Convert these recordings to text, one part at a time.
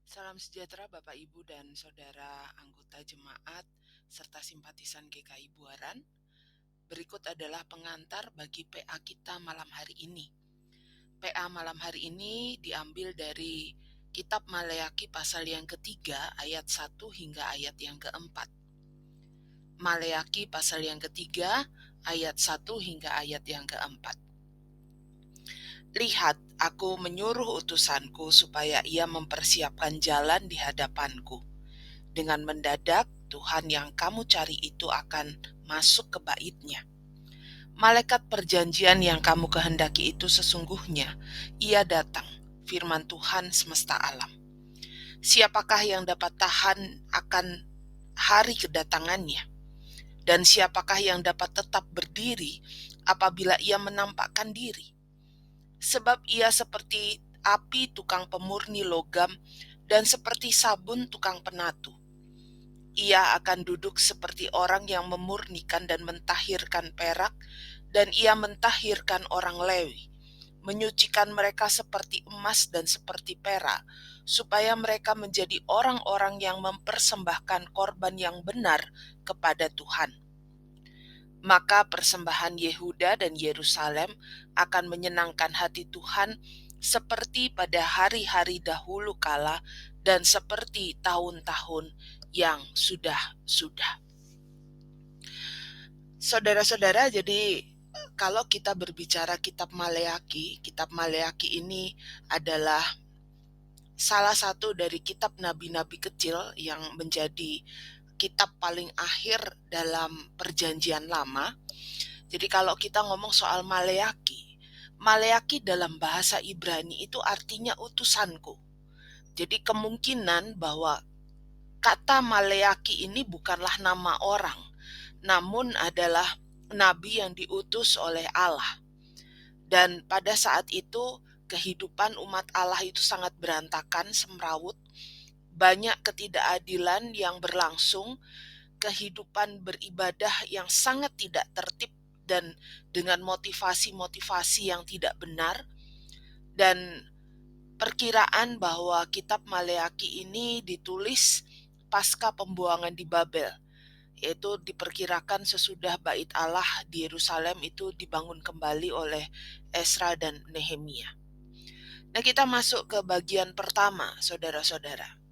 Salam sejahtera Bapak Ibu dan Saudara anggota jemaat serta simpatisan GKI Buaran. Berikut adalah pengantar bagi PA kita malam hari ini. PA malam hari ini diambil dari Kitab Maleaki pasal yang ketiga ayat 1 hingga ayat yang keempat. Maleaki pasal yang ketiga ayat 1 hingga ayat yang keempat. Lihat, aku menyuruh utusanku supaya ia mempersiapkan jalan di hadapanku. Dengan mendadak, Tuhan yang kamu cari itu akan masuk ke bait-Nya. Malaikat perjanjian yang kamu kehendaki itu sesungguhnya, ia datang, firman Tuhan semesta alam. Siapakah yang dapat tahan akan hari kedatangannya? Dan siapakah yang dapat tetap berdiri apabila ia menampakkan diri? Sebab ia seperti api tukang pemurni logam dan seperti sabun tukang penatu. Ia akan duduk seperti orang yang memurnikan dan mentahirkan perak, dan ia mentahirkan orang Lewi, menyucikan mereka seperti emas dan seperti perak, supaya mereka menjadi orang-orang yang mempersembahkan korban yang benar kepada Tuhan. Maka persembahan Yehuda dan Yerusalem akan menyenangkan hati Tuhan seperti pada hari-hari dahulu kala dan seperti tahun-tahun yang sudah-sudah. Saudara-saudara, jadi kalau kita berbicara Kitab Maleaki ini adalah salah satu dari kitab nabi-nabi kecil yang menjadi kitab paling akhir dalam Perjanjian Lama. Jadi kalau kita ngomong soal Maleaki dalam bahasa Ibrani itu artinya utusanku. Jadi kemungkinan bahwa kata Maleaki ini bukanlah nama orang, namun adalah nabi yang diutus oleh Allah. Dan pada saat itu kehidupan umat Allah itu sangat berantakan, semrawut, banyak ketidakadilan yang berlangsung, kehidupan beribadah yang sangat tidak tertib dan dengan motivasi-motivasi yang tidak benar. Dan perkiraan bahwa kitab Maleaki ini ditulis pasca pembuangan di Babel, yaitu diperkirakan sesudah bait Allah di Yerusalem itu dibangun kembali oleh Esra dan Nehemia. Nah, kita masuk ke bagian pertama, saudara-saudara.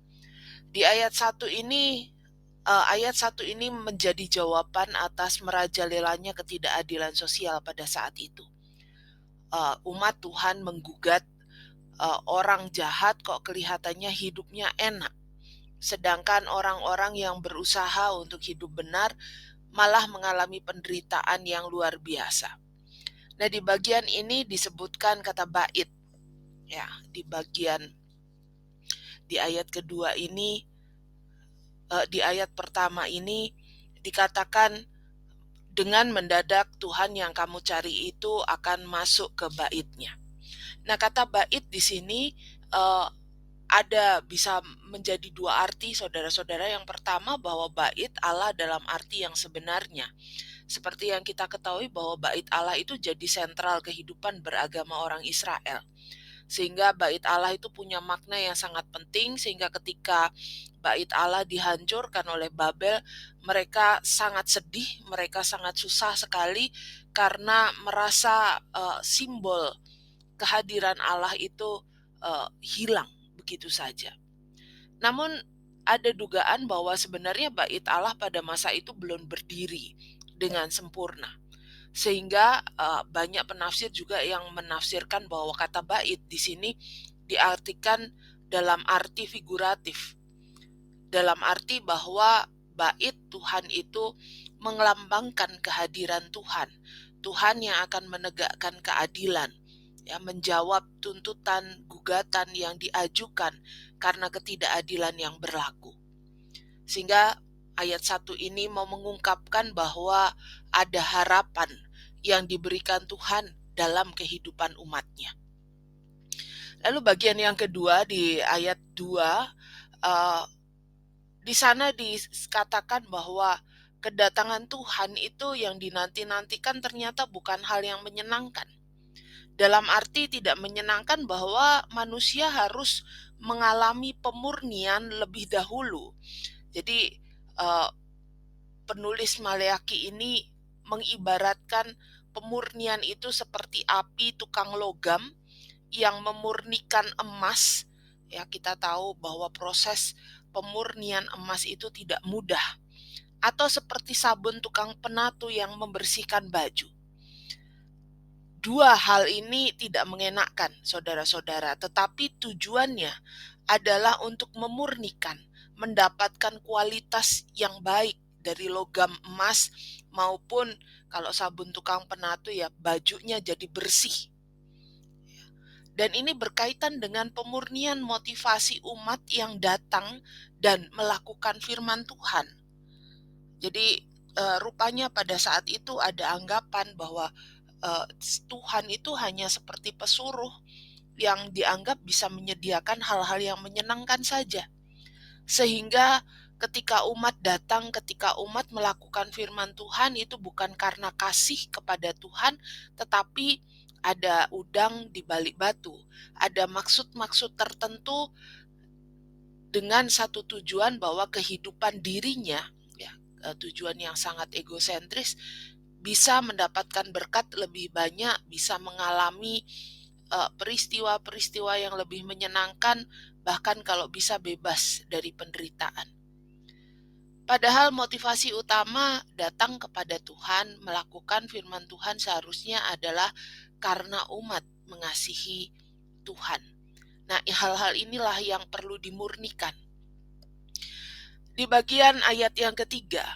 Di ayat 1 ini menjadi jawaban atas merajalelanya ketidakadilan sosial pada saat itu. Umat Tuhan menggugat orang jahat kok kelihatannya hidupnya enak, sedangkan orang-orang yang berusaha untuk hidup benar malah mengalami penderitaan yang luar biasa. Nah, di bagian ini disebutkan kata bait. Ya, di ayat kedua ini, di ayat pertama ini dikatakan dengan mendadak Tuhan yang kamu cari itu akan masuk ke bait-Nya. Nah, kata bait di sini ada bisa menjadi dua arti, saudara-saudara. Yang pertama, bahwa bait Allah dalam arti yang sebenarnya. Seperti yang kita ketahui bahwa bait Allah itu jadi sentral kehidupan beragama orang Israel. Sehingga bait Allah itu punya makna yang sangat penting, sehingga ketika bait Allah dihancurkan oleh Babel, mereka sangat sedih, mereka sangat susah sekali karena merasa simbol kehadiran Allah itu hilang begitu saja. Namun ada dugaan bahwa sebenarnya bait Allah pada masa itu belum berdiri dengan sempurna. Sehingga banyak penafsir juga yang menafsirkan bahwa kata bait di sini diartikan dalam arti figuratif. Dalam arti bahwa bait Tuhan itu melambangkan kehadiran Tuhan. Tuhan yang akan menegakkan keadilan, ya, menjawab tuntutan gugatan yang diajukan karena ketidakadilan yang berlaku. Sehingga ayat 1 ini mau mengungkapkan bahwa ada harapan yang diberikan Tuhan dalam kehidupan umatnya. Lalu bagian yang kedua di ayat 2, di sana dikatakan bahwa kedatangan Tuhan itu yang dinanti-nantikan ternyata bukan hal yang menyenangkan. Dalam arti tidak menyenangkan bahwa manusia harus mengalami pemurnian lebih dahulu. Jadi penulis Maleakhi ini mengibaratkan pemurnian itu seperti api tukang logam yang memurnikan emas. Ya, kita tahu bahwa proses pemurnian emas itu tidak mudah. Atau seperti sabun tukang penatu yang membersihkan baju. Dua hal ini tidak mengenakkan, saudara-saudara, tetapi tujuannya adalah untuk memurnikan, mendapatkan kualitas yang baik dari logam emas, maupun kalau sabun tukang penatu ya bajunya jadi bersih. Dan ini berkaitan dengan pemurnian motivasi umat yang datang dan melakukan firman Tuhan. Jadi rupanya pada saat itu ada anggapan bahwa Tuhan itu hanya seperti pesuruh yang dianggap bisa menyediakan hal-hal yang menyenangkan saja. Sehingga ketika umat datang, ketika umat melakukan firman Tuhan, itu bukan karena kasih kepada Tuhan, tetapi ada udang di balik batu. Ada maksud-maksud tertentu dengan satu tujuan bahwa kehidupan dirinya, ya, tujuan yang sangat egosentris, bisa mendapatkan berkat lebih banyak, bisa mengalami peristiwa-peristiwa yang lebih menyenangkan, bahkan kalau bisa bebas dari penderitaan. Padahal motivasi utama datang kepada Tuhan, melakukan firman Tuhan seharusnya adalah karena umat mengasihi Tuhan. Nah, hal-hal inilah yang perlu dimurnikan. Di bagian ayat yang ketiga,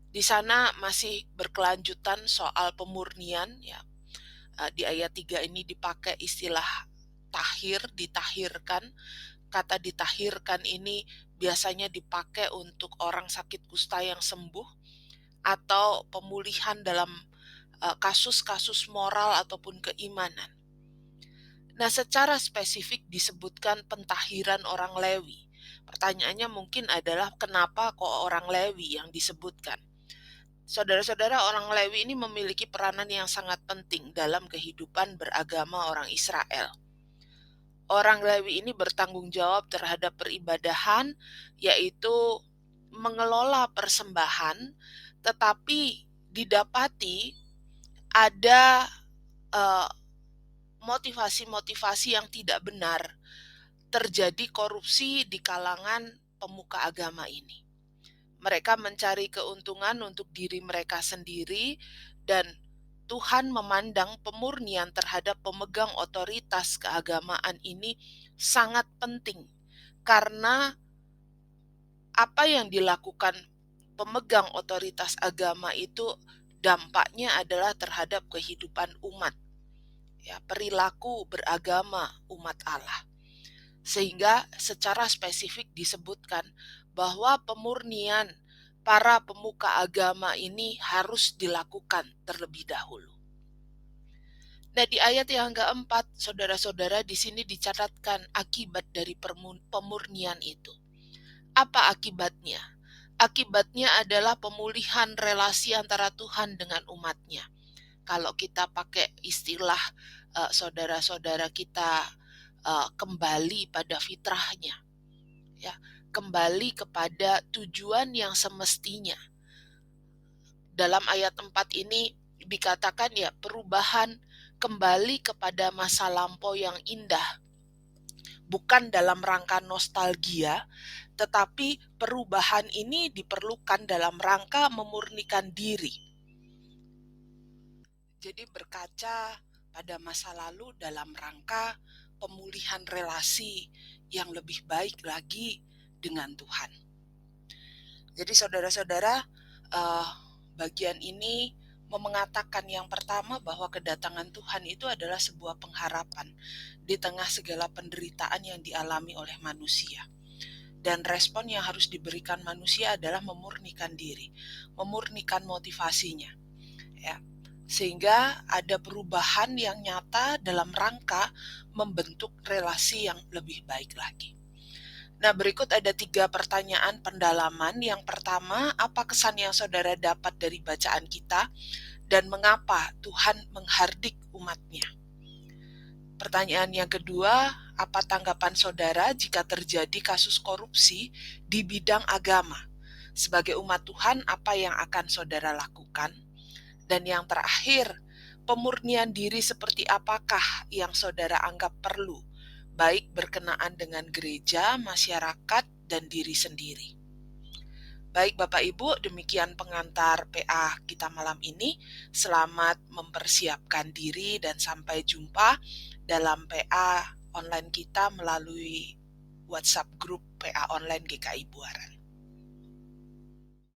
di sana masih berkelanjutan soal pemurnian, ya. Di ayat 3 ini dipakai istilah tahir, ditahirkan. Kata ditahirkan ini biasanya dipakai untuk orang sakit kusta yang sembuh atau pemulihan dalam kasus-kasus moral ataupun keimanan. Nah, secara spesifik disebutkan pentahiran orang Lewi. Pertanyaannya mungkin adalah kenapa kok orang Lewi yang disebutkan? Saudara-saudara, orang Lewi ini memiliki peranan yang sangat penting dalam kehidupan beragama orang Israel. Orang Lewi ini bertanggung jawab terhadap peribadahan, yaitu mengelola persembahan, tetapi didapati ada motivasi-motivasi yang tidak benar. Terjadi korupsi di kalangan pemuka agama ini. Mereka mencari keuntungan untuk diri mereka sendiri, dan Tuhan memandang pemurnian terhadap pemegang otoritas keagamaan ini sangat penting, karena apa yang dilakukan pemegang otoritas agama itu dampaknya adalah terhadap kehidupan umat, ya, perilaku beragama umat Allah. Sehingga secara spesifik disebutkan bahwa pemurnian para pemuka agama ini harus dilakukan terlebih dahulu. Nah, di ayat yang keempat, saudara-saudara, di sini dicatatkan akibat dari pemurnian itu. Apa akibatnya? Akibatnya adalah pemulihan relasi antara Tuhan dengan umatnya. Kalau kita pakai istilah saudara-saudara kita kembali pada fitrahnya, ya, kembali kepada tujuan yang semestinya. Dalam ayat 4 ini dikatakan ya perubahan kembali kepada masa lampau yang indah. Bukan dalam rangka nostalgia, tetapi perubahan ini diperlukan dalam rangka memurnikan diri. Jadi berkaca pada masa lalu dalam rangka pemulihan relasi yang lebih baik lagi dengan Tuhan. Jadi saudara-saudara, bagian ini mengatakan yang pertama bahwa kedatangan Tuhan itu adalah sebuah pengharapan di tengah segala penderitaan yang dialami oleh manusia. Dan respon yang harus diberikan manusia adalah memurnikan diri, memurnikan motivasinya, ya, sehingga ada perubahan yang nyata dalam rangka membentuk relasi yang lebih baik lagi. Nah, berikut ada 3 pertanyaan pendalaman. Yang pertama, apa kesan yang saudara dapat dari bacaan kita dan mengapa Tuhan menghardik umatnya? Pertanyaan yang kedua, apa tanggapan saudara jika terjadi kasus korupsi di bidang agama? Sebagai umat Tuhan, apa yang akan saudara lakukan? Dan yang terakhir, pemurnian diri seperti apakah yang saudara anggap perlu, baik berkenaan dengan gereja, masyarakat, dan diri sendiri? Baik Bapak Ibu, demikian pengantar PA kita malam ini. Selamat mempersiapkan diri dan sampai jumpa dalam PA online kita melalui WhatsApp grup PA online GKI Buaran.